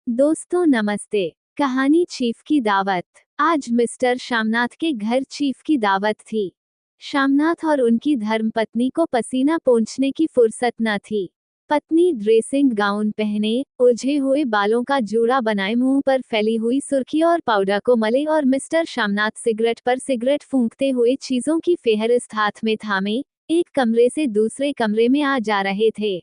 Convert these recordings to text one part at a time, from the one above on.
दोस्तों नमस्ते। कहानी चीफ की दावत। आज मिस्टर शामनाथ के घर चीफ की दावत थी। शामनाथ और उनकी धर्मपत्नी को पसीना पोंछने की फुर्सत न थी। पत्नी ड्रेसिंग गाउन पहने, उलझे हुए बालों का जूड़ा बनाए, मुंह पर फैली हुई सुर्खी और पाउडर को मले, और मिस्टर शामनाथ सिगरेट पर सिगरेट फूंकते हुए चीजों की फेहरिस्त हाथ में थामे एक कमरे से दूसरे कमरे में आ जा रहे थे।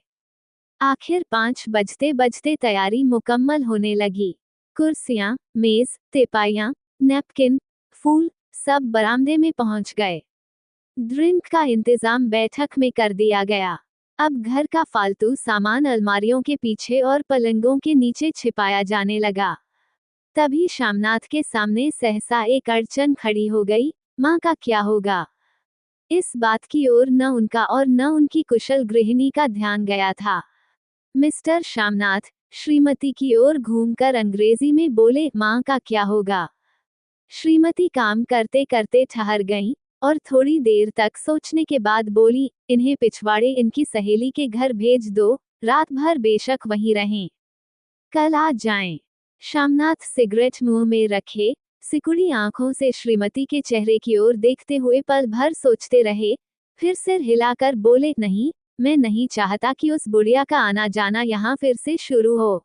आखिर 5 बजते बजते तैयारी मुकम्मल होने लगी। कुर्सियां, मेज, तेपाइयां, नैपकिन, फूल सब बरामदे में पहुंच गए। ड्रिंक का इंतजाम बैठक में कर दिया गया। अब घर का फालतू सामान अलमारियों के पीछे और पलंगों के नीचे छिपाया जाने लगा। तभी शामनाथ के सामने सहसा एक अड़चन खड़ी हो गई। माँ का क्या होगा? इस बात की ओर न उनका और न उनकी कुशल गृहिणी का ध्यान गया था। मिस्टर शामनाथ श्रीमती की ओर घूमकर अंग्रेजी में बोले, माँ का क्या होगा? श्रीमती काम करते करते ठहर गईं और थोड़ी देर तक सोचने के बाद बोली, इन्हें पिछवाड़े इनकी सहेली के घर भेज दो, रात भर बेशक वहीं रहें, कल आ जाएं। शामनाथ सिगरेट मुंह में रखे, सिकुड़ी आंखों से श्रीमती के चेहरे की ओर देखते हुए पल भर सोचते रहे, फिर सिर हिलाकर बोले, नहीं, मैं नहीं चाहता कि उस बुढ़िया का आना जाना यहाँ फिर से शुरू हो।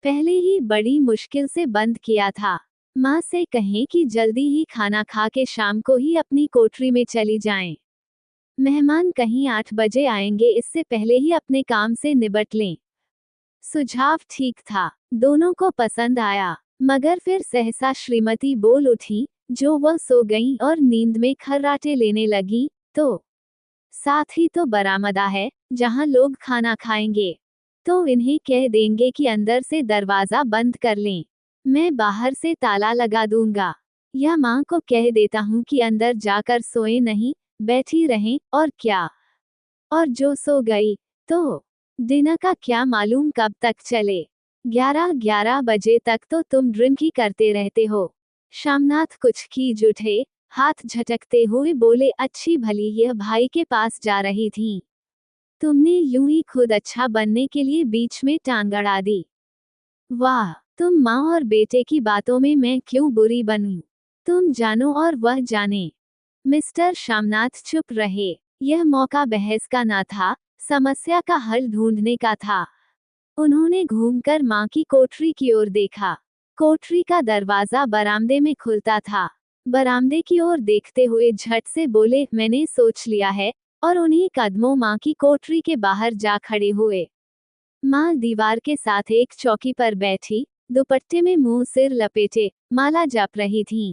पहले ही बड़ी मुश्किल से बंद किया था। माँ से कहें कि जल्दी ही खाना खा के शाम को ही अपनी कोठरी में चली जाएं। मेहमान कहीं 8 बजे आएंगे, इससे पहले ही अपने काम से निबट लें। सुझाव ठीक था, दोनों को पसंद आया, मगर फिर सहसा श्रीमती बोल उठी, जो वह सो गईं और नींद में खर्राटे लेने लगी, तो साथ ही तो बरामदा है, जहां लोग खाना खाएंगे, तो इन्हें कह देंगे कि अंदर से दरवाजा बंद कर लें, मैं बाहर से ताला लगा दूंगा, या माँ को कह देता हूँ कि अंदर जाकर सोए नहीं, बैठी रहें, और क्या। और जो सो गई, तो दिन का क्या मालूम कब तक चले। 11 बजे तक तो तुम ड्रिंक ही करते रहते हो। शामनाथ कुछ खींच उठे, हाथ झटकते हुए बोले, अच्छी भली यह भाई के पास जा रही थी, तुमने यूं ही खुद अच्छा बनने के लिए बीच में टांग अड़ा दी। वाह, तुम माँ और बेटे की बातों में मैं क्यों बुरी बनूं? तुम जानो और वह जाने। मिस्टर शामनाथ चुप रहे। यह मौका बहस का ना था, समस्या का हल ढूंढने का था। उन्होंने घूमकर माँ की कोठरी की ओर देखा। कोठरी का दरवाजा बरामदे में खुलता था। बरामदे की ओर देखते हुए झट से बोले, मैंने सोच लिया है, और उन्हीं कदमों माँ की कोठरी के बाहर जा खड़े हुए। माँ दीवार के साथ एक चौकी पर बैठी, दुपट्टे में मुंह सिर लपेटे, माला जप रही थीं।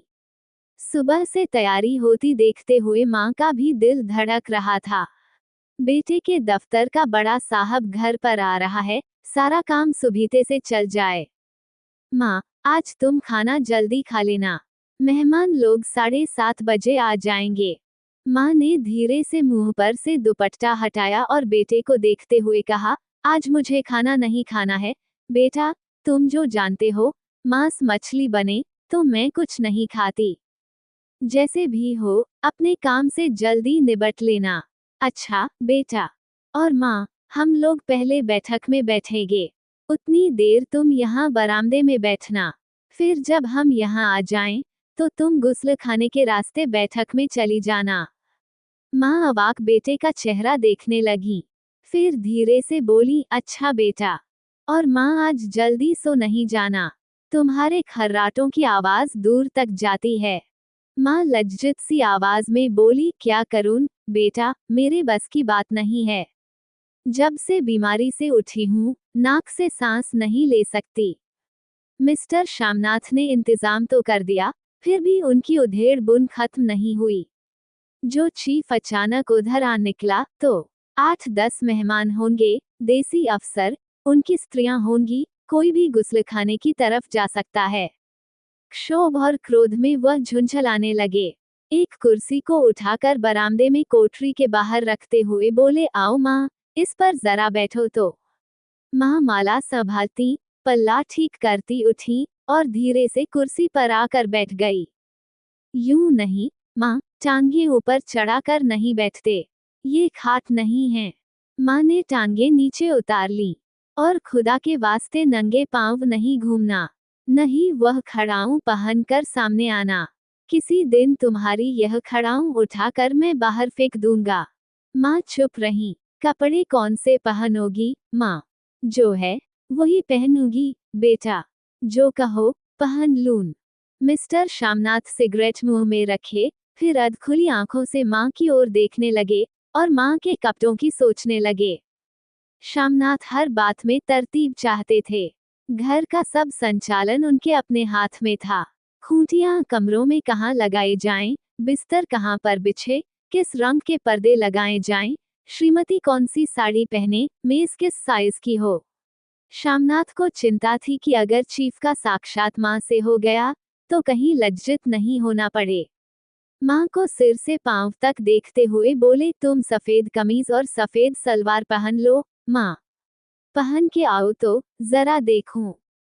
सुबह से तैयारी होती देखते हुए माँ का भी दिल धड़क रहा था। बेटे के दफ्तर का बड़ा साहब घर पर आ रहा है, सारा काम सुबीते से चल जाए। माँ, आज तुम खाना जल्दी खा लेना, मेहमान लोग 7:30 बजे आ जाएंगे। माँ ने धीरे से मुंह पर से दुपट्टा हटाया और बेटे को देखते हुए कहा, आज मुझे खाना नहीं खाना है, बेटा, तुम जो जानते हो, मांस मछली बने, तो मैं कुछ नहीं खाती। जैसे भी हो, अपने काम से जल्दी निबट लेना। अच्छा, बेटा। और माँ, हम लोग पहले बैठक में बैठेंगे। उतनी देर तुम यहाँ बरामदे में बैठना। फिर जब हम यहाँ आ जाएं, तो तुम गुस्ल खाने के रास्ते बैठक में चली जाना। माँ अवाक बेटे का चेहरा देखने लगी। फिर धीरे से बोली, अच्छा बेटा। और माँ, आज जल्दी सो नहीं जाना। तुम्हारे खर्राटों की आवाज दूर तक जाती है। माँ लज्जित सी आवाज में बोली, क्या करूं बेटा, मेरे बस की बात नहीं है। जब से बीमारी से उठी हूँ, नाक से सांस नहीं ले सकती। मिस्टर शामनाथ ने इंतजाम तो कर दिया, फिर भी उनकी उधेड़ बुन खत्म नहीं हुई। जो चीफ अचानक उधर आ निकला, तो 8-10 मेहमान होंगे, देसी अफसर, उनकी स्त्रियां होंगी, कोई भी गुस्ल खाने की तरफ जा सकता है। क्षोभ और क्रोध में वह झुंझलाने लगे। एक कुर्सी को उठाकर बरामदे में कोठरी के बाहर रखते हुए बोले, आओ माँ, इस पर जरा बैठो तो। माँ माला संभालती, पल्ला ठीक करती उठी, और धीरे से कुर्सी पर आकर बैठ गई। यूं नहीं, माँ, टांगे ऊपर चढ़ाकर नहीं बैठते, ये खाट नहीं है। माँ ने टांगे नीचे उतार ली, और खुदा के वास्ते नंगे पांव नहीं घूमना, नहीं वह खड़ाऊं पहनकर सामने आना। किसी दिन तुम्हारी यह खड़ाऊं उठाकर मैं बाहर फेंक दूंगा। माँ चुप रही। कपड़े कौन से पहनोगी माँ? जो है वही पहनूंगी बेटा, जो कहो पहन लूं। मिस्टर शामनाथ सिगरेट मुंह में रखे, फिर अधखुली आंखों से माँ की ओर देखने लगे और माँ के कपड़ों की सोचने लगे। शामनाथ हर बात में तरतीब चाहते थे। घर का सब संचालन उनके अपने हाथ में था। खूंटियां कमरों में कहाँ लगाई जाएं, बिस्तर कहाँ पर बिछे, किस रंग के पर्दे लगाए जाएं, श्रीमती कौन सी साड़ी पहने, मेज किस साइज की हो। शामनाथ को चिंता थी कि अगर चीफ का साक्षात माँ से हो गया तो कहीं लज्जित नहीं होना पड़े। माँ को सिर से पांव तक देखते हुए बोले, तुम सफेद कमीज और सफेद सलवार पहन लो माँ। पहन के आओ तो जरा देखूं।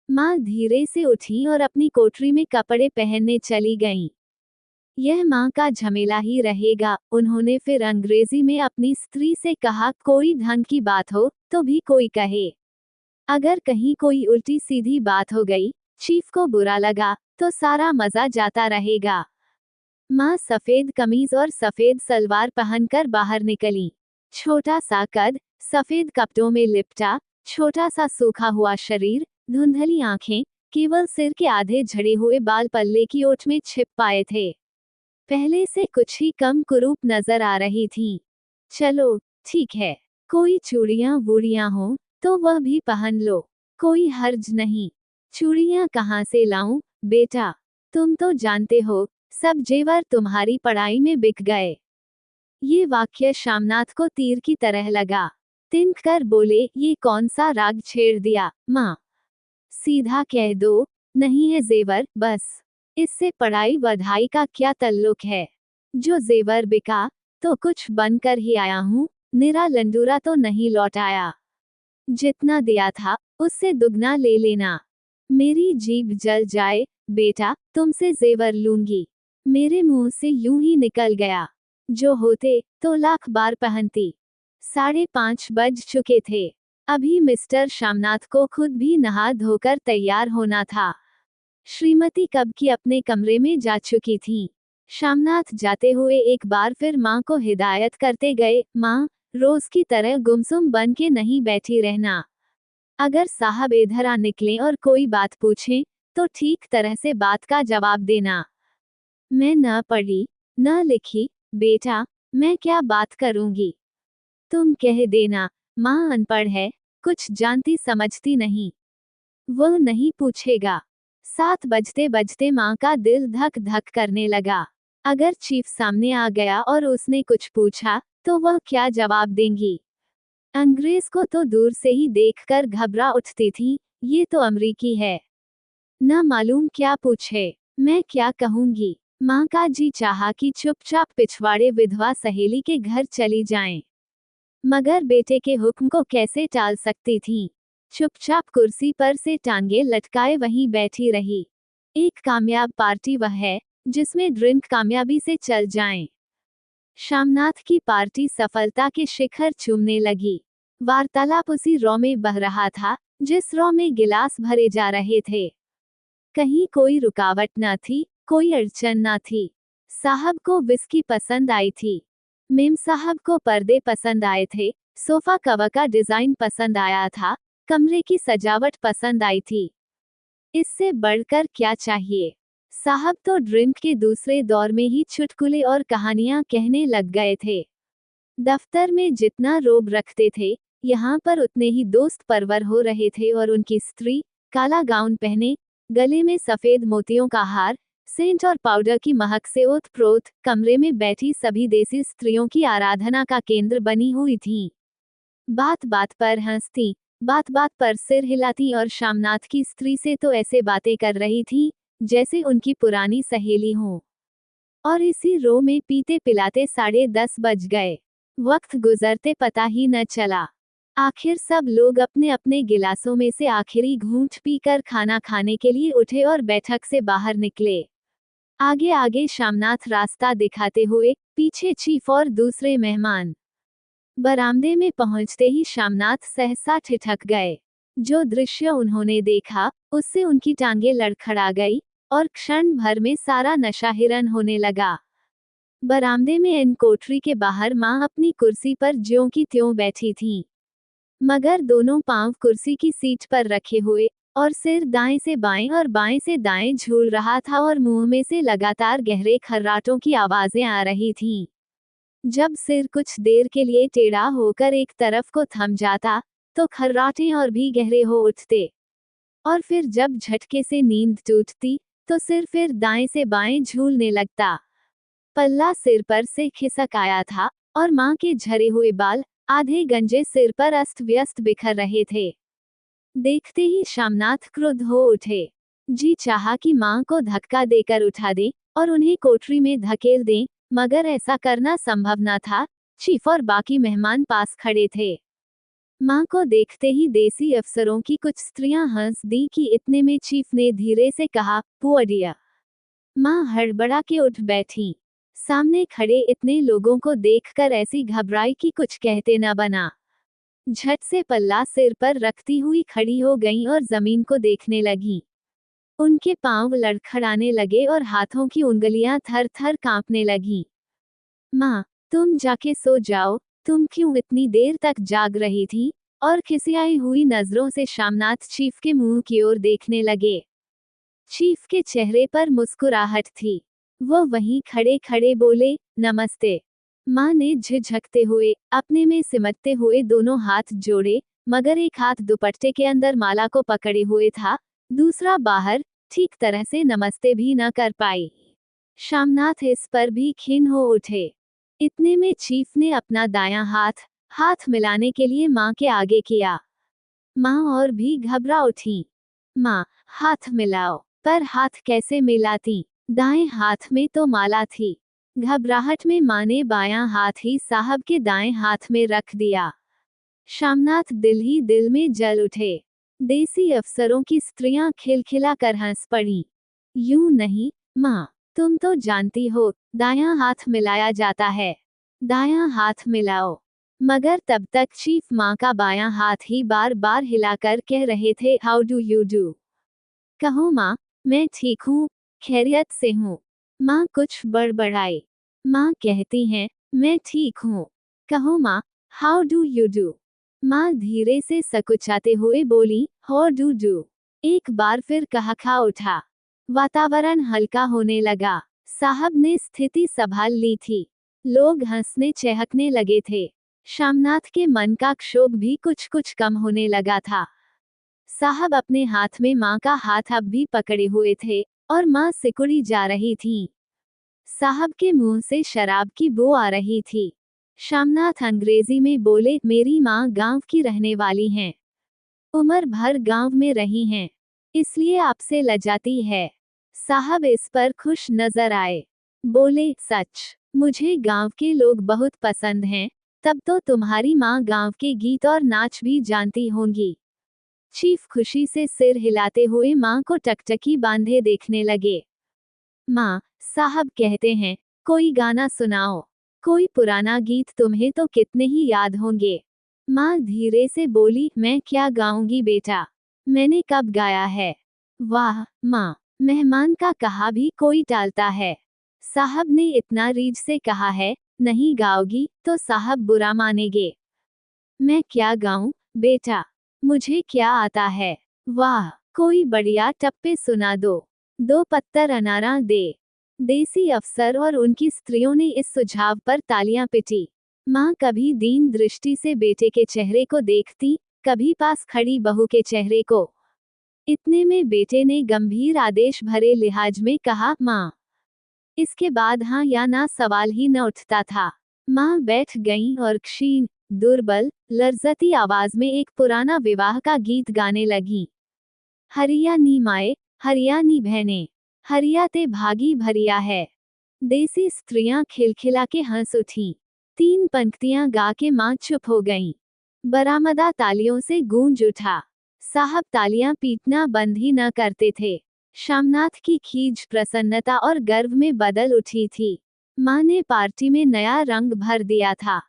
माँ धीरे से उठी और अपनी कोठरी में कपड़े पहनने चली गईं। यह माँ का झमेला ही रहेगा, उन्होंने फिर अंग्रेजी में अपनी स्त्री से कहा, कोई ढंग की बात हो तो भी कोई कहे। अगर कहीं कोई उल्टी सीधी बात हो गई, चीफ को बुरा लगा तो सारा मजा जाता रहेगा। माँ सफेद कमीज और सफेद सलवार पहनकर बाहर निकली। छोटा सा कद, सफेद कपड़ों में लिपटा, छोटा सा सूखा हुआ शरीर, धुंधली आंखें, केवल सिर के आधे झड़े हुए बाल पल्ले की ओट में छिप पाए थे। पहले से कुछ ही कम कुरूप नजर आ रही थीं। चलो ठीक है, कोई चूड़ियां वूड़ियां हो तो वह भी पहन लो, कोई हर्ज नहीं। चूड़ियां कहाँ से लाऊं बेटा? तुम तो जानते हो सब जेवर तुम्हारी पढ़ाई में बिक गए। ये वाक्य शामनाथ को तीर की तरह लगा। तिनक कर बोले, ये कौन सा राग छेड़ दिया माँ? सीधा कह दो, नहीं है जेवर बस। इससे पढ़ाई वधाई का क्या तल्लुक है? जो जेवर बिका तो कुछ बनकर ही आया हूँ, निरा लंडूरा तो नहीं लौटाया। जितना दिया था उससे दुगना ले लेना। मेरी जीभ जल जाए बेटा, तुमसे जेवर लूंगी। मेरे मुंह से यूं ही निकल गया। जो होते तो लाख बार पहनती। 5:30 बज चुके थे। अभी मिस्टर शामनाथ को खुद भी नहा धोकर तैयार होना था। श्रीमती कब की अपने कमरे में जा चुकी थीं। शामनाथ जाते हुए एक बार फिर माँ को हिदायत करते गए, माँ, रोज की तरह गुमसुम बन के नहीं बैठी रहना। अगर साहब इधर आ निकलें और कोई बात पूछें तो ठीक तरह से बात का जवाब देना। मैं न पढ़ी न लिखी बेटा, मैं क्या बात करूंगी? तुम कह देना, माँ अनपढ़ है, कुछ जानती समझती नहीं। वह नहीं पूछेगा। 7 बजते बजते माँ का दिल धक धक करने लगा। अगर चीफ सामने आ गया और उसने कुछ पूछा तो वह क्या जवाब देंगी? अंग्रेज को तो दूर से ही देखकर घबरा उठती थी, ये तो अमरीकी है, न मालूम क्या पूछे, मैं क्या कहूंगी। माँ का जी चाहा कि चुपचाप पिछवाड़े विधवा सहेली के घर चली जाएं, मगर बेटे के हुक्म को कैसे टाल सकती थीं। चुपचाप कुर्सी पर से टांगे लटकाए वहीं बैठी रही। एक कामयाब पार्टी वह है जिसमें ड्रिंक कामयाबी से चल जाएं। शामनाथ की पार्टी सफलता के शिखर चूमने लगी। वार्तालाप उसी रॉ में बह रहा था जिस रॉ में गिलास भरे जा रहे थे। कहीं कोई रुकावट न थी, कोई अड़चन न थी। साहब को विस्की पसंद आई थी, मेम साहब को पर्दे पसंद आए थे, सोफा कवर का डिजाइन पसंद आया था, कमरे की सजावट पसंद आई थी। इससे बढ़कर क्या चाहिए? साहब तो ड्रिंक के दूसरे दौर में ही चुटकुले और कहानियां कहने लग गए थे। दफ्तर में जितना रोब रखते थे, यहाँ पर उतने ही दोस्त परवर हो रहे थे और उनकी स्त्री, काला गाउन पहने, गले में सफेद मोतियों का हार, सेंट और पाउडर की महक से ओत-प्रोत, कमरे में बैठी सभी देसी स्त्रियों की आराधना का केंद्र बनी हुई थीं। बात बात पर हंसती, बात बात पर सिर हिलाती और शामनाथ की स्त्री से तो ऐसे बातें कर रही थी जैसे उनकी पुरानी सहेली हो। और इसी रो में पीते पिलाते 10:30 बज गए। वक्त गुजरते पता ही न चला। आखिर सब लोग अपने अपने गिलासों में से आखिरी घूंट पीकर खाना खाने के लिए उठे और बैठक से बाहर निकले। आगे आगे शामनाथ रास्ता दिखाते हुए, पीछे चीफ और दूसरे मेहमान। बरामदे में पहुंचते ही शामनाथ सहसा ठिठक गए। जो दृश्य उन्होंने देखा उससे उनकी टांगें लड़खड़ा गई और क्षण भर में सारा नशा हिरन होने लगा। बरामदे में इन कोठरी के बाहर माँ अपनी कुर्सी पर ज्यों की त्यों बैठी थीं, मगर दोनों पांव कुर्सी की सीट पर रखे हुए और सिर दाएं से बाएं और बाएं से दाएं झूल रहा था और मुंह में से लगातार गहरे खर्राटों की आवाजें आ रही थीं। जब सिर कुछ देर के लिए टेढ़ा होकर एक तरफ को थम जाता तो खर्राटे और भी गहरे हो उठते, और फिर जब झटके से नींद टूटती तो सिर फिर दाएं से बाएं झूलने लगता। पल्ला सिर पर से खिसक आया था और माँ के झरे हुए बाल आधे गंजे सिर पर अस्त व्यस्त बिखर रहे थे। देखते ही शामनाथ क्रुद्ध हो उठे। जी चाहा कि माँ को धक्का देकर उठा दें और उन्हें कोठरी में धकेल दें, मगर ऐसा करना संभव न था। चीफ और बाकी मेहमान पास खड़े थे। माँ को देखते ही देसी अफसरों की कुछ स्त्रियां हंस दी कि इतने में चीफ ने धीरे से कहा, पुअर डियर। माँ हड़बड़ा के उठ बैठी। सामने खड़े इतने लोगों को देखकर ऐसी घबराई कि कुछ कहते न बना। झट से पल्ला सिर पर रखती हुई खड़ी हो गईं और जमीन को देखने लगीं। उनके पांव लड़खड़ाने लगे और हाथों की उंगलियां थर थर कांपने लगीं। माँ, तुम जाके सो जाओ, तुम क्यों इतनी देर तक जाग रही थी? और खिसियाई हुई नजरों से शामनाथ चीफ के मुंह की ओर देखने लगे। चीफ के चेहरे पर मुस्कुराहट थी। वो वहीं खड़े खड़े बोले, नमस्ते। माँ ने झिझकते हुए अपने में सिमटते हुए दोनों हाथ जोड़े, मगर एक हाथ दुपट्टे के अंदर माला को पकड़े हुए था, दूसरा बाहर, ठीक तरह से नमस्ते भी न कर पाई। शामनाथ इस पर भी खिन्न हो उठे। इतने में चीफ ने अपना दायां हाथ मिलाने के लिए माँ के आगे किया। माँ और भी घबरा उठी। माँ, हाथ मिलाओ। पर हाथ कैसे मिलाती? दाएं हाथ में तो माला थी। घबराहट में माँ ने बायां हाथ ही साहब के दाएं हाथ में रख दिया। शामनाथ दिल ही दिल में जल उठे। देसी अफसरों की स्त्रियां खिलखिला कर हंस पड़ी। यूं नहीं माँ, तुम तो जानती हो, दायां हाथ मिलाया जाता है। दायां हाथ मिलाओ। मगर तब तक चीफ माँ का बायां हाथ ही बार बार हिलाकर कह रहे थे, हाउ डू यू डू। कहो माँ, मैं ठीक हूँ, खैरियत से हूँ। माँ कुछ बड़बड़ाई। माँ कहती हैं, मैं ठीक हूँ। कहो माँ, हाउ डू यू डू। माँ धीरे से सकुचाते हुए बोली, हाउ डू डू। एक बार फिर कहा उठा। वातावरण हल्का होने लगा। साहब ने स्थिति संभाल ली थी। लोग हंसने चहकने लगे थे। शामनाथ के मन का क्षोभ भी कुछ कुछ कम होने लगा था। साहब अपने हाथ में माँ का हाथ अब भी पकड़े हुए थे और माँ सिकुड़ी जा रही थीं। साहब के मुंह से शराब की बू आ रही थी। शामनाथ अंग्रेजी में बोले, मेरी माँ गांव की रहने वाली हैं। उम्र भर गांव में रही हैं, इसलिए आपसे लजाती है। साहब इस पर खुश नजर आए। बोले, सच, मुझे गांव के लोग बहुत पसंद हैं। तब तो तुम्हारी माँ गांव के गीत और नाच भी जानती होंगी। चीफ खुशी से सिर हिलाते हुए माँ को टकटकी बांधे देखने लगे। माँ, साहब कहते हैं, कोई गाना सुनाओ। कोई पुराना गीत तुम्हें तो कितने ही याद होंगे। माँ धीरे से बोली, मैं क्या गाऊंगी बेटा, मैंने कब गाया है। वाह माँ, मेहमान का कहा भी कोई टालता है। साहब ने इतना रीझ से कहा है, नहीं गाओगी तो साहब बुरा मानेंगे। मैं क्या गाऊं बेटा, मुझे क्या आता है। वाह, कोई बढ़िया टप्पे सुना दो। 2 पत्तर अनारा दे। देसी अफसर और उनकी स्त्रियों ने इस सुझाव पर तालियां पिटी। माँ कभी दीन दृष्टि से बेटे के चेहरे को देखती, कभी पास खड़ी बहू के चेहरे को। इतने में बेटे ने गंभीर आदेश भरे लिहाज में कहा, माँ। इसके बाद हाँ या ना सवाल ही न उठता था। माँ बैठ गईं और क्षीण, दुर्बल, लर्जती आवाज में एक पुराना विवाह का गीत गाने लगी। हरिया नी माए, हरिया नी बहने, हरिया ते भागी भरिया है। देसी स्त्रियां खिलखिला के हंस उठीं। 3 पंक्तियां गा के माँ चुप हो गईं। बरामदा तालियों से गूंज उठा। साहब तालियां पीटना बंद ही न करते थे। शामनाथ की खीज प्रसन्नता और गर्व में बदल उठी थी। माँ ने पार्टी में नया रंग भर दिया था।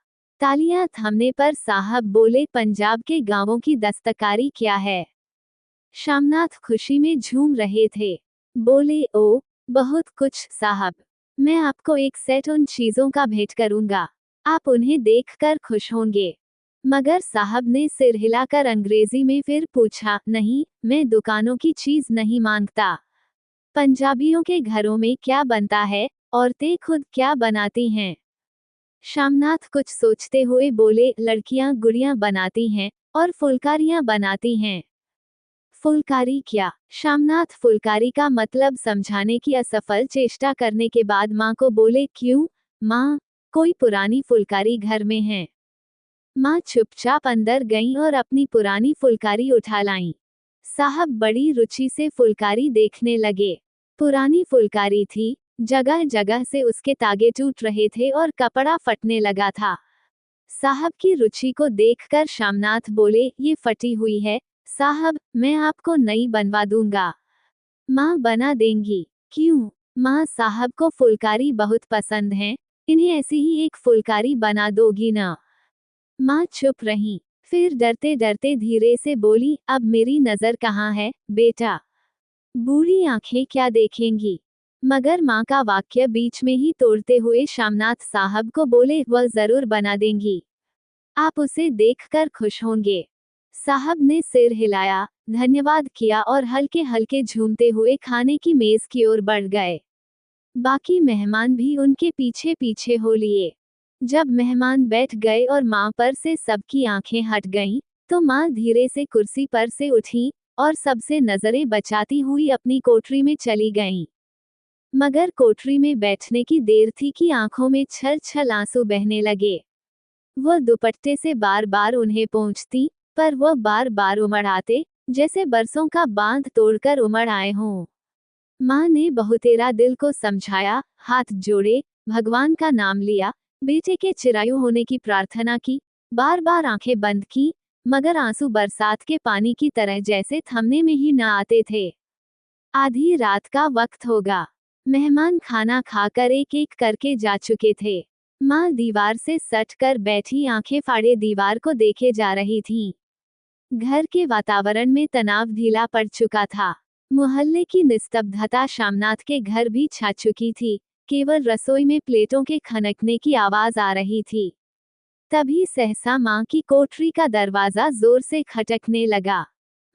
तालियां थमने पर साहब बोले, पंजाब के गांवों की दस्तकारी क्या है? शामनाथ खुशी में झूम रहे थे। बोले, ओ, बहुत कुछ साहब। मैं आपको एक सेट उन चीजों का भेंट करूंगा। आप उन्हें देखकर खुश होंगे। मगर साहब ने सिर हिलाकर अंग्रेजी में फिर पूछा, नहीं, मैं दुकानों की चीज नहीं मांगता। पंजाबियों के घरों में क्या बनता है, औरतें खुद क्या बनाती हैं? शामनाथ कुछ सोचते हुए बोले, लड़कियां गुड़ियां बनाती हैं और फुलकारियां बनाती हैं। फुलकारी क्या? शामनाथ फुलकारी का मतलब समझाने की असफल चेष्टा करने के बाद माँ को बोले, क्यों माँ, कोई पुरानी फुलकारी घर में है? माँ चुपचाप अंदर गईं और अपनी पुरानी फुलकारी उठा लाईं। साहब बड़ी रुचि से फुलकारी देखने लगे। पुरानी फुलकारी थी, जगह जगह से उसके तागे टूट रहे थे और कपड़ा फटने लगा था। साहब की रुचि को देखकर शामनाथ बोले, ये फटी हुई है साहब, मैं आपको नई बनवा दूंगा। माँ बना देंगी? क्यों माँ, साहब को फुलकारी बहुत पसंद है, इन्हें ऐसी ही एक फुलकारी बना दोगी ना? माँ चुप रहीं, फिर डरते डरते धीरे से बोली, अब मेरी नजर कहाँ है बेटा? बूढ़ी आंखें क्या देखेंगी? मगर माँ का वाक्य बीच में ही तोड़ते हुए शामनाथ साहब को बोले, वह जरूर बना देंगी। आप उसे देखकर खुश होंगे। साहब ने सिर हिलाया, धन्यवाद किया और हल्के हल्के झूमते हुए खाने की मेज की ओर बढ़ गए। बाकी मेहमान भी उनके पीछे पीछे हो लिए। जब मेहमान बैठ गए और माँ पर से सबकी आंखें हट गईं, तो माँ धीरे से कुर्सी पर से उठी और सबसे नजरें बचाती हुई अपनी कोठरी में चली गईं। मगर कोठरी में बैठने की देर थी कि आंखों में छल छल आंसू बहने लगे। वह दुपट्टे से बार बार उन्हें पोंछती, पर वह बार बार उमड़ आते, जैसे बरसों का बांध तोड़कर उमड़ आए हों। माँ ने बहुतेरा दिल को समझाया, हाथ जोड़े, भगवान का नाम लिया, बेटे के चिरायु होने की प्रार्थना की, बार बार आंखें बंद की, मगर आंसू बरसात के पानी की तरह जैसे थमने में ही न आते थे। आधी रात का वक्त होगा। मेहमान खाना खाकर एक एक करके जा चुके थे। माँ दीवार से सट कर बैठी आंखें फाड़े दीवार को देखे जा रही थीं। घर के वातावरण में तनाव ढीला पड़ चुका था। मोहल्ले की निस्तब्धता शामनाथ के घर भी छा चुकी थी, केवल रसोई में प्लेटों के खनकने की आवाज आ रही थी। तभी सहसा माँ की कोठरी का दरवाजा जोर से खटकने लगा।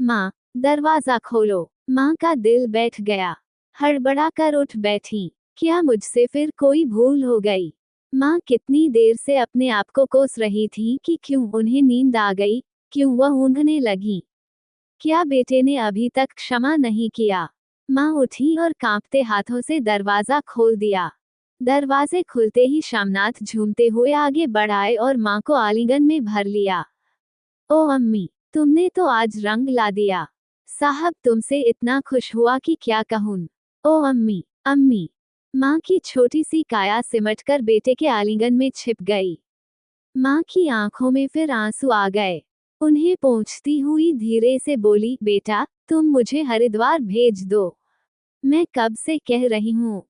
माँ, दरवाजा खोलो। माँ का दिल बैठ गया। हड़बड़ा कर उठ बैठी। क्या मुझसे फिर कोई भूल हो गई? माँ कितनी देर से अपने आप को कोस रही थी कि क्यों उन्हें नींद आ गई, क्यों वह ऊँघने लगी। क्या बेटे ने अभी तक क्षमा नहीं किया? माँ उठी और कांपते हाथों से दरवाजा खोल दिया। दरवाजे खुलते ही शामनाथ झूमते हुए आगे बढ़ आए और माँ को आलिंगन में भर लिया। ओ अम्मी, तुमने तो आज रंग ला दिया। साहब तुमसे इतना खुश हुआ कि क्या कहूँ। ओ अम्मी, अम्मी। माँ की छोटी सी काया सिमटकर बेटे के आलिंगन में छिप गई। माँ की आंखों में फिर आंसू आ गए। उन्हें पोंछती हुई धीरे से बोली, बेटा, तुम मुझे हरिद्वार भेज दो। मैं कब से कह रही हूँ।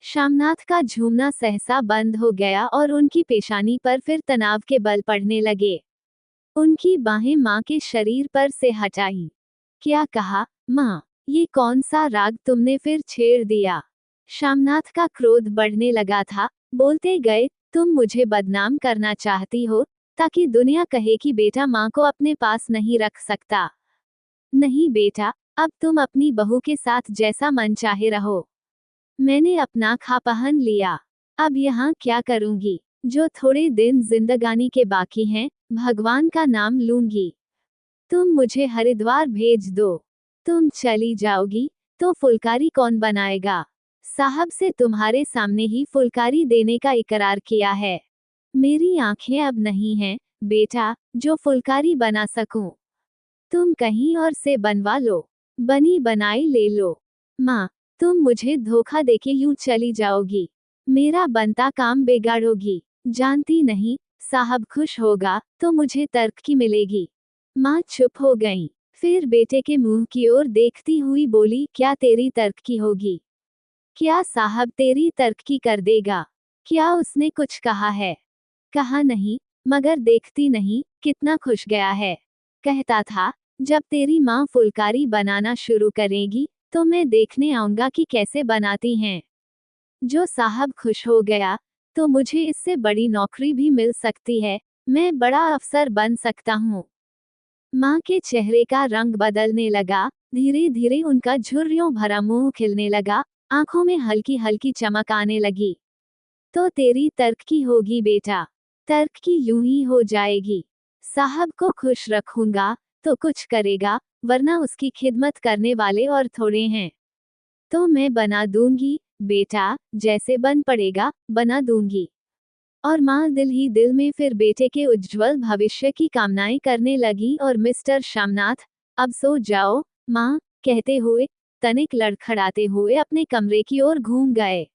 शामनाथ का झूमना सहसा बंद हो गया और उनकी पेशानी पर फिर तनाव के बल पड़ने लगे। उनकी बाहें माँ के शरीर पर से हटाई। क्या कहा? माँ, ये कौन सा राग तुमने फिर छेड़ दिया? शामनाथ का क्रोध बढ़ने लगा था। बोलते गए, तुम मुझे बदनाम करना चाहती हो, ताकि दुनिया कहे कि बेटा माँ को अपने पास नहीं रख सकता। नहीं बेटा, अब तुम अपनी बहू के साथ जैसा मन चाहे रहो। मैंने अपना खा पहन लिया। अब यहाँ क्या करूँगी? जो थोड़े दिन जिंदगानी के बाकी हैं, भगवान का नाम लूंगी। तुम मुझे हरिद्वार भेज दो। तुम चली जाओगी, तो फुलकारी कौन बनाएगा? साहब से तुम्हारे सामने ही फुलकारी देने का इकरार किया है। मेरी आंखें अब नहीं हैं, बेटा, जो फुलकारी बना सकूं। तुम कहीं और से बनवा लो, बनी बनाई ले लो। माँ, तुम मुझे धोखा देके यूं चली जाओगी, मेरा बनता काम बिगाड़ोगी। जानती नहीं, साहब खुश होगा तो मुझे तर्क की मिलेगी। माँ चुप हो गईं, फिर बेटे के मुंह की ओर देखती हुई बोली, क्या तेरी तर्क की होगी? क्या साहब तेरी तर्क की कर देगा? क्या उसने कुछ कहा है? कहा नहीं, मगर देखती नहीं कितना खुश गया है। कहता था, जब तेरी माँ फुलकारी बनाना शुरू करेगी तो मैं देखने आऊंगा कि कैसे बनाती हैं। जो साहब खुश हो गया, तो मुझे इससे बड़ी नौकरी भी मिल सकती है, मैं बड़ा अफसर बन सकता हूँ। माँ के चेहरे का रंग बदलने लगा, धीरे धीरे उनका झुर्रियों भरा मुंह खिलने लगा, आंखों में हल्की हल्की चमक आने लगी। तो तेरी तर्क की होगी बेटा, तर्क की यूं ही हो जाएगी। साहब को खुश रखूंगा तो कुछ करेगा, वरना उसकी खिदमत करने वाले और थोड़े हैं। तो मैं बना दूंगी बेटा, जैसे बन पड़ेगा बना दूंगी। और माँ दिल ही दिल में फिर बेटे के उज्जवल भविष्य की कामनाएं करने लगी और मिस्टर श्यामनाथ, अब सो जाओ माँ, कहते हुए तनिक लड़खड़ाते हुए अपने कमरे की ओर घूम गए।